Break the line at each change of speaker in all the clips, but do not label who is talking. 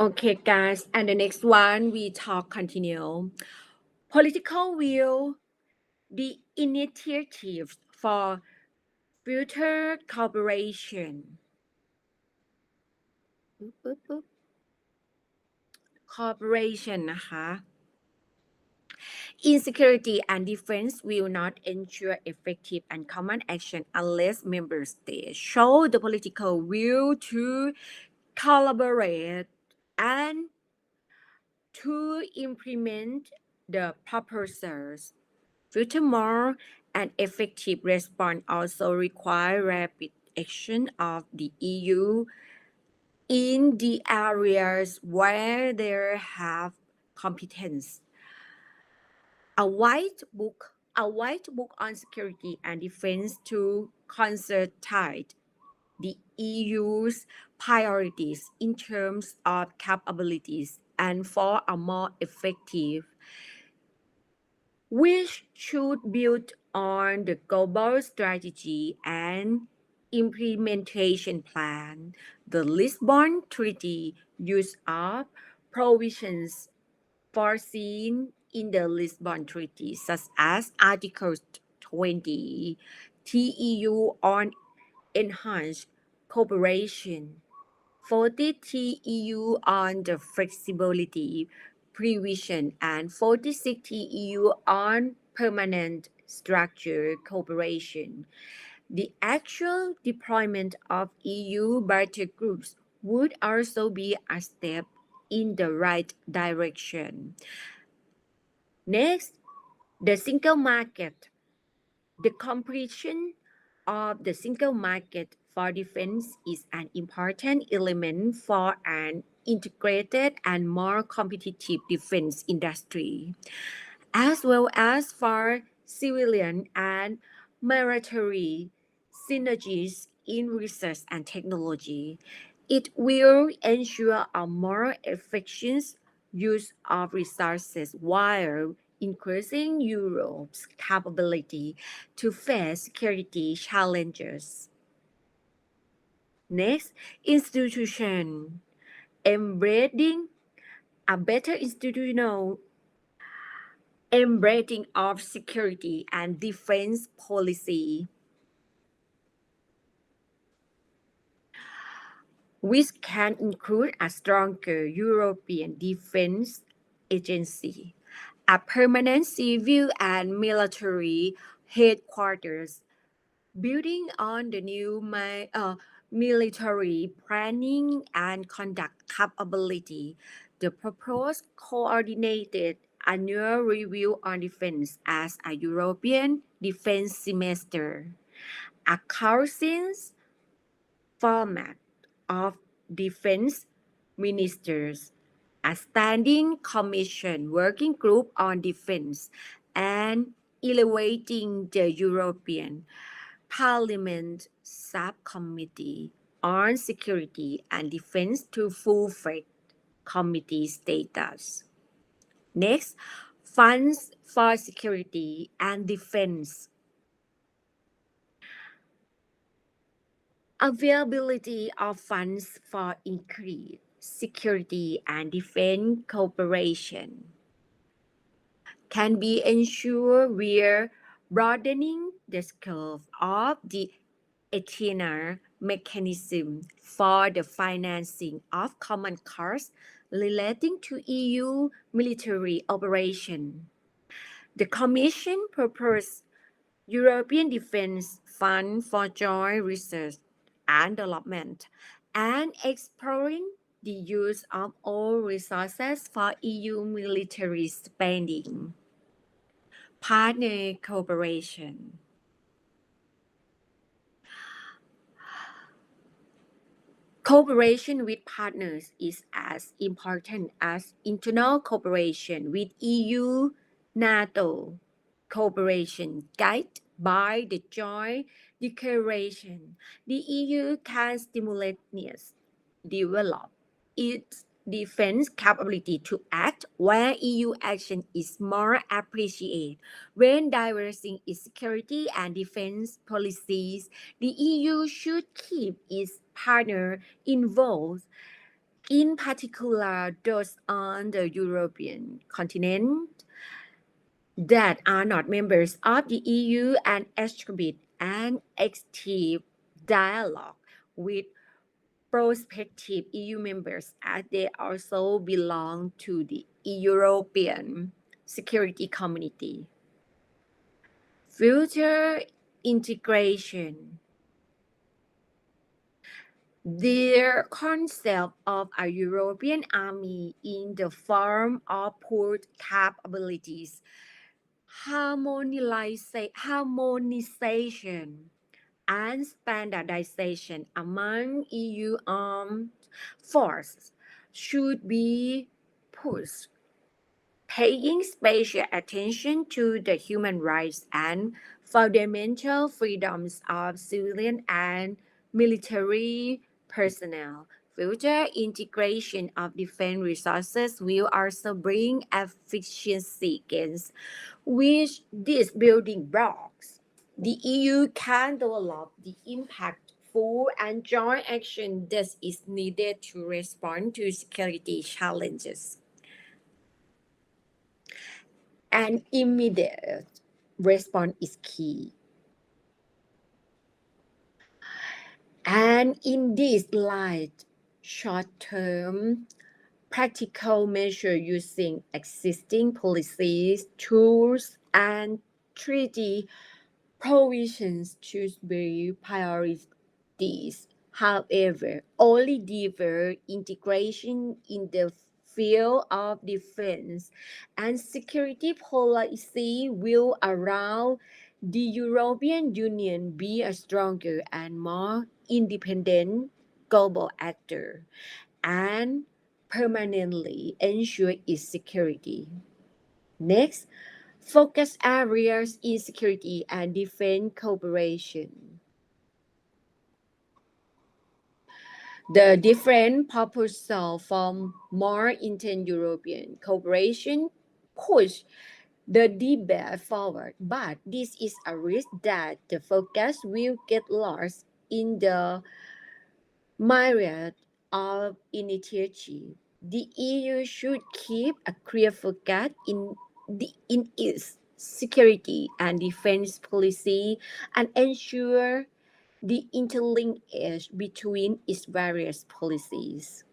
Okay, guys, and the next one we talk continue. Political will, the initiatives for future cooperation.ปึ๊บcooperation นะคะ Insecurity and defense will not ensure effective and common action unless member states show the political will to collaborate and to implement the proposals. Furthermore, an effective response also requires rapid action of the EU in the areas where they have competence. A white book on security and defense to concertate the EU's priorities in terms of capabilities and for a more effective, which should build on the global strategy and implementation plan. The Lisbon Treaty use of provisions foreseen in the Lisbon Treaty, such as Article 20 TEU on enhanced cooperation, 40 TEU on the flexibility provision, and 46 TEU on permanent structure cooperation. The actual deployment of EU battle groups would also be a step in the right direction. Next, the single market. The completion of the single market for defense is an important element for an integrated and more competitive defense industry, as well as for civilian and military synergies in research and technology. It will ensure a more efficient use of resources while increasing Europe's capability to face security challenges. Next, institution. Embedding a better institutional embedding of security and defense policy, which can include a stronger European Defense Agency, a permanent civil and military headquarters, building on the new military planning and conduct capability. The proposed coordinated annual review on defense as a European defense semester, a council's format of defense ministers, a standing commission working group on defense, and elevating the European Parliament Subcommittee on Security and Defense to full-fledged committee status. Next, funds for security and defense. Availability of funds for increased security and defense cooperation can be ensured via broadening the scope of the Athena mechanism for the financing of common costs relating to EU military operation. The Commission proposed European Defence Fund for Joint Research and Development and exploring the use of all resources for EU military spending. Partner cooperation. Cooperation with partners is as important as internal cooperation with EU, NATO. Cooperation guided by the Joint Declaration, the EU can simultaneously develop its defense capability to act where EU action is more appreciated. When diversing its security and defense policies, the EU should keep its partner involved, in particular those on the European continent that are not members of the EU and exhibit an active dialogue with prospective EU members as they also belong to the European security community. Future integration. The concept of a European army in the form of port capabilities, harmonization, and standardization among EU armed forces should be pushed, paying special attention to the human rights and fundamental freedoms of civilian and military personnel. Future integration of defense resources will also bring efficiency gains, which these building blocks. The EU can develop the impactful and joint action that is needed to respond to security challenges. An immediate response is key. And in this light, short-term practical measure using existing policies, tools, and treaty provisions should be priorities. However, only deeper integration in the field of defense and security policy will allow the European Union be a stronger and more independent global actor and permanently ensure its security. Next, focus areas in security and defense cooperation. The different proposals for more intense European cooperation push the debate forward, but this is a risk that the focus will get lost in the myriad of initiatives. The EU should keep a clear focus in its security and defense policy and ensure the interlinkage between its various policies.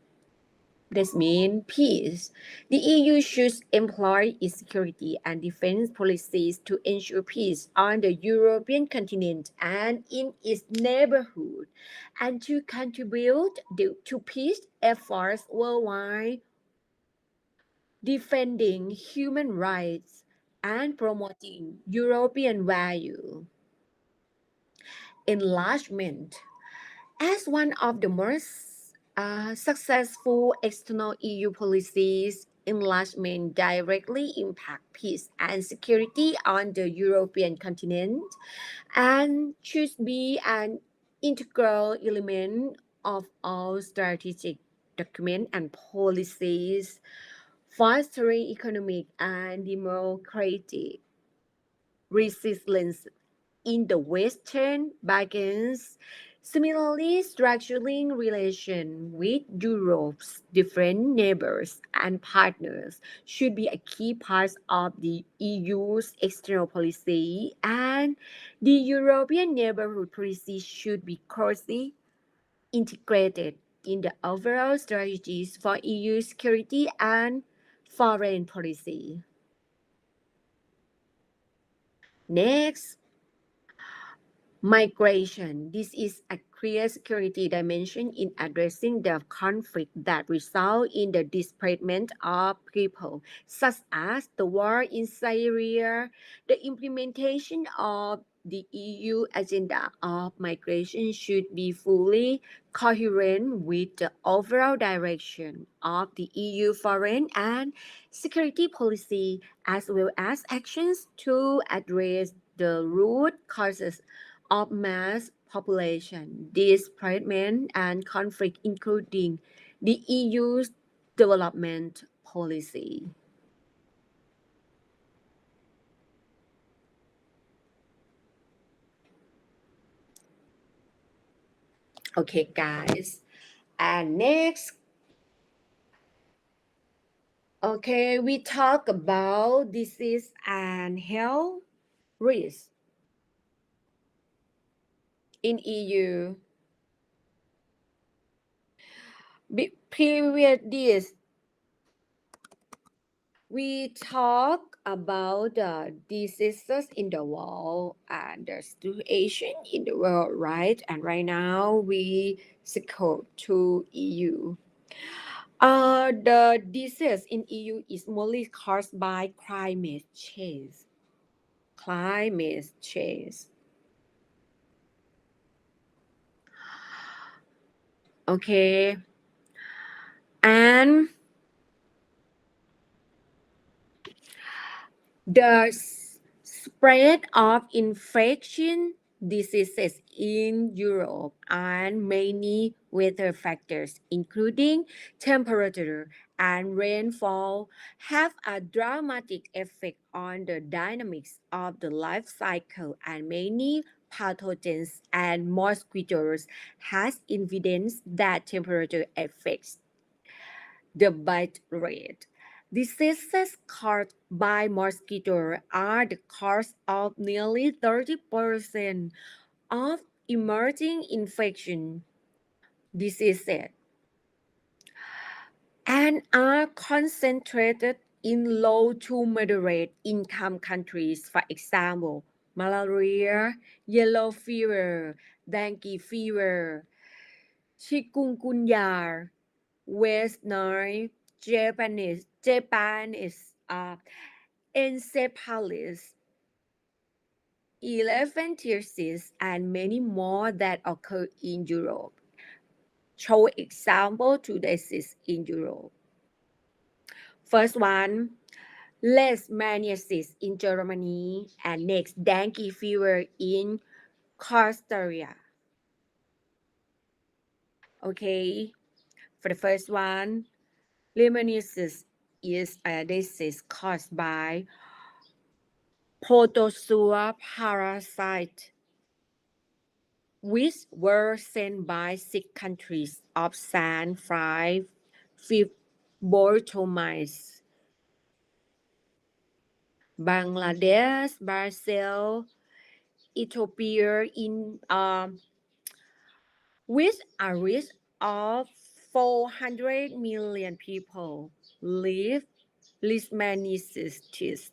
This means peace. The EU should employ its security and defense policies to ensure peace on the European continent and in its neighborhood, and to contribute to peace efforts worldwide, defending human rights and promoting European value. Enlargement. As one of the most successful external EU policies, enlargement directly impacts peace and security on the European continent and should be an integral element of all strategic documents and policies, fostering economic and democratic resilience in the Western Balkans. Similarly, structuring relations with Europe's different neighbors and partners should be a key part of the EU's external policy, and the European neighborhood policy should be closely integrated in the overall strategies for EU security and foreign policy. Next, migration. This is a clear security dimension in addressing the conflict that result in the displacement of people, such as the war in Syria. The implementation of the EU agenda of migration should be fully coherent with the overall direction of the EU foreign and security policy, as well as actions to address the root causes of mass population displacement and conflict, including the EU's development policy. Okay, guys. And next, Okay, we talk about disease and health risk in EU. Previous this, we talk about the diseases in the world and the situation in the world, right? And right now we circle to EU. The disease in EU is mostly caused by climate change. Climate change. Okay. And the spread of infection diseases in Europe and many weather factors, including temperature and rainfall, have a dramatic effect on the dynamics of the life cycle, and many pathogens and mosquitoes has evidence that temperature affects the bite rate. Diseases caused by mosquito are the cause of nearly 30% of emerging infection diseases and are concentrated in low to moderate income countries, for example, malaria, yellow fever, dengue fever, chikungunya, West Nile, Japanese encephalitis, elephantiasis, and many more that occur in Europe. Show example to disease in Europe. First one, leishmaniasis in Germany, and next dengue fever in Costa Rica. Okay, for the first one, leishmaniasis is a disease caused by protozoa parasite, which were sent by six countries of San five phlebotomites: Bangladesh, Brazil, Ethiopia, in with a risk of 400 million people live leishmaniasis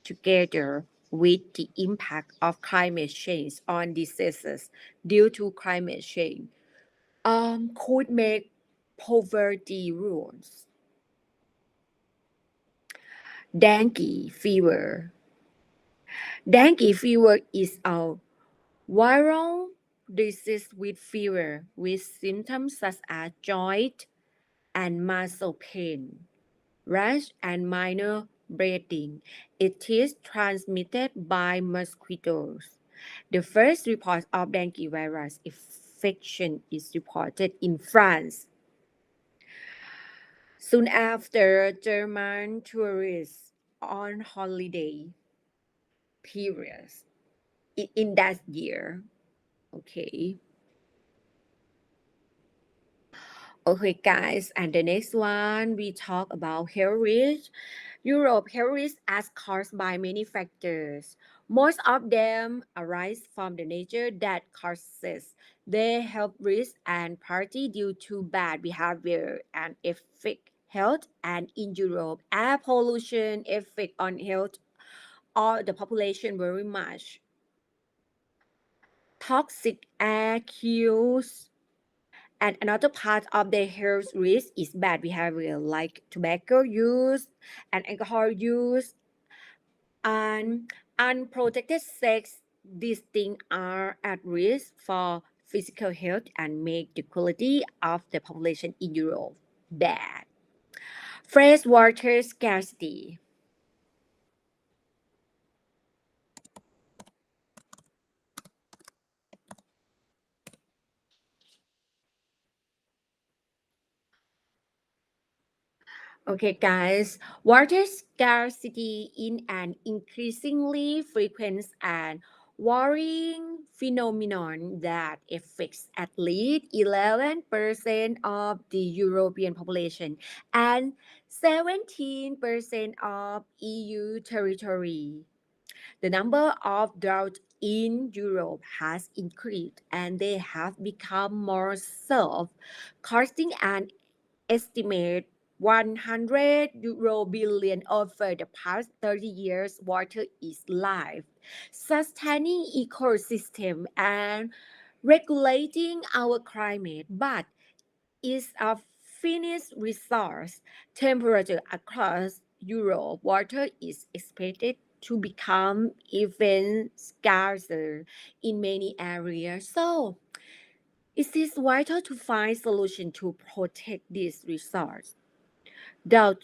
together with the impact of climate change on diseases due to climate change could make poverty rules. Dengue fever. Dengue fever is a viral disease with fever with symptoms such as joint and muscle pain, rash, and minor bleeding. It is transmitted by mosquitoes. The first report of dengue virus infection is reported in France. Soon after, German tourists on holiday periods in that year. Okay. Okay, guys, and the next one we talk about health risk. Europe health risk as caused by many factors. Most of them arise from the nature that causes the health risk and partly due to bad behavior and affect health. And in Europe, air pollution affect on health of the population very much. Toxic air kills. And another part of the health risk is bad behavior like tobacco use and alcohol use and unprotected sex. These things are at risk for physical health and make the quality of the population in Europe bad. Fresh water scarcity. Okay, guys, water scarcity in an increasingly frequent and worrying phenomenon that affects at least 11% of the European population and 17% of EU territory. The number of droughts in Europe has increased and they have become more severe, costing an estimate 100 euro billion over the past 30 years. Water is life, sustaining ecosystem and regulating our climate, but is a finite resource. Temperature across Europe, water is expected to become even scarcer in many areas. So, it is vital to find solutions to protect this resource. Drought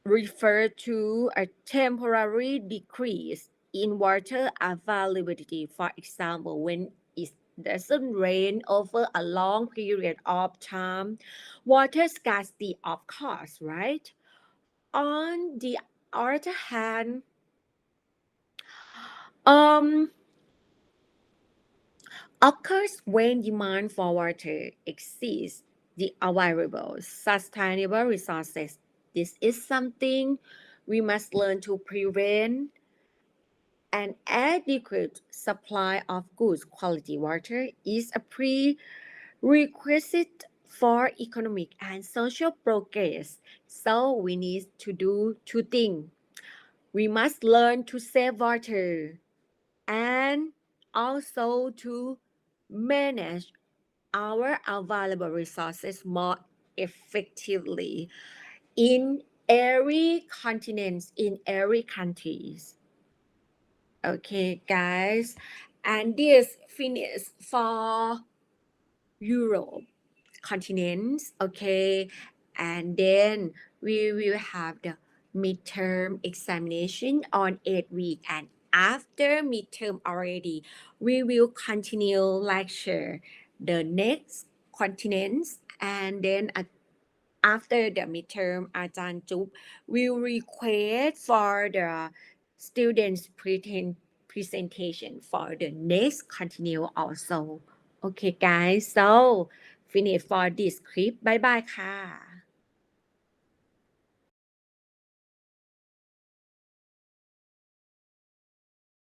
refer to a temporary decrease in water availability. For example, when it doesn't rain over a long period of time, water scarcity of course, right? On the other hand, um, occurs when demand for water exceeds the available sustainable resources. This is something we must learn to prevent. An adequate supply of good quality water is a prerequisite for economic and social progress. So we need to do two things. We must learn to save water and also to manage our available resources more effectively in every continent, in every countries. Okay, guys, and this finish for Europe continents. Okay, and then we will have the midterm examination on 8 week, and after midterm already, we will continue lecture the next continents, and then after the midterm, Ajahn Jup will request for the students presentation for the next continue also. Okay, guys, so finish for this clip. Bye bye ค่ะ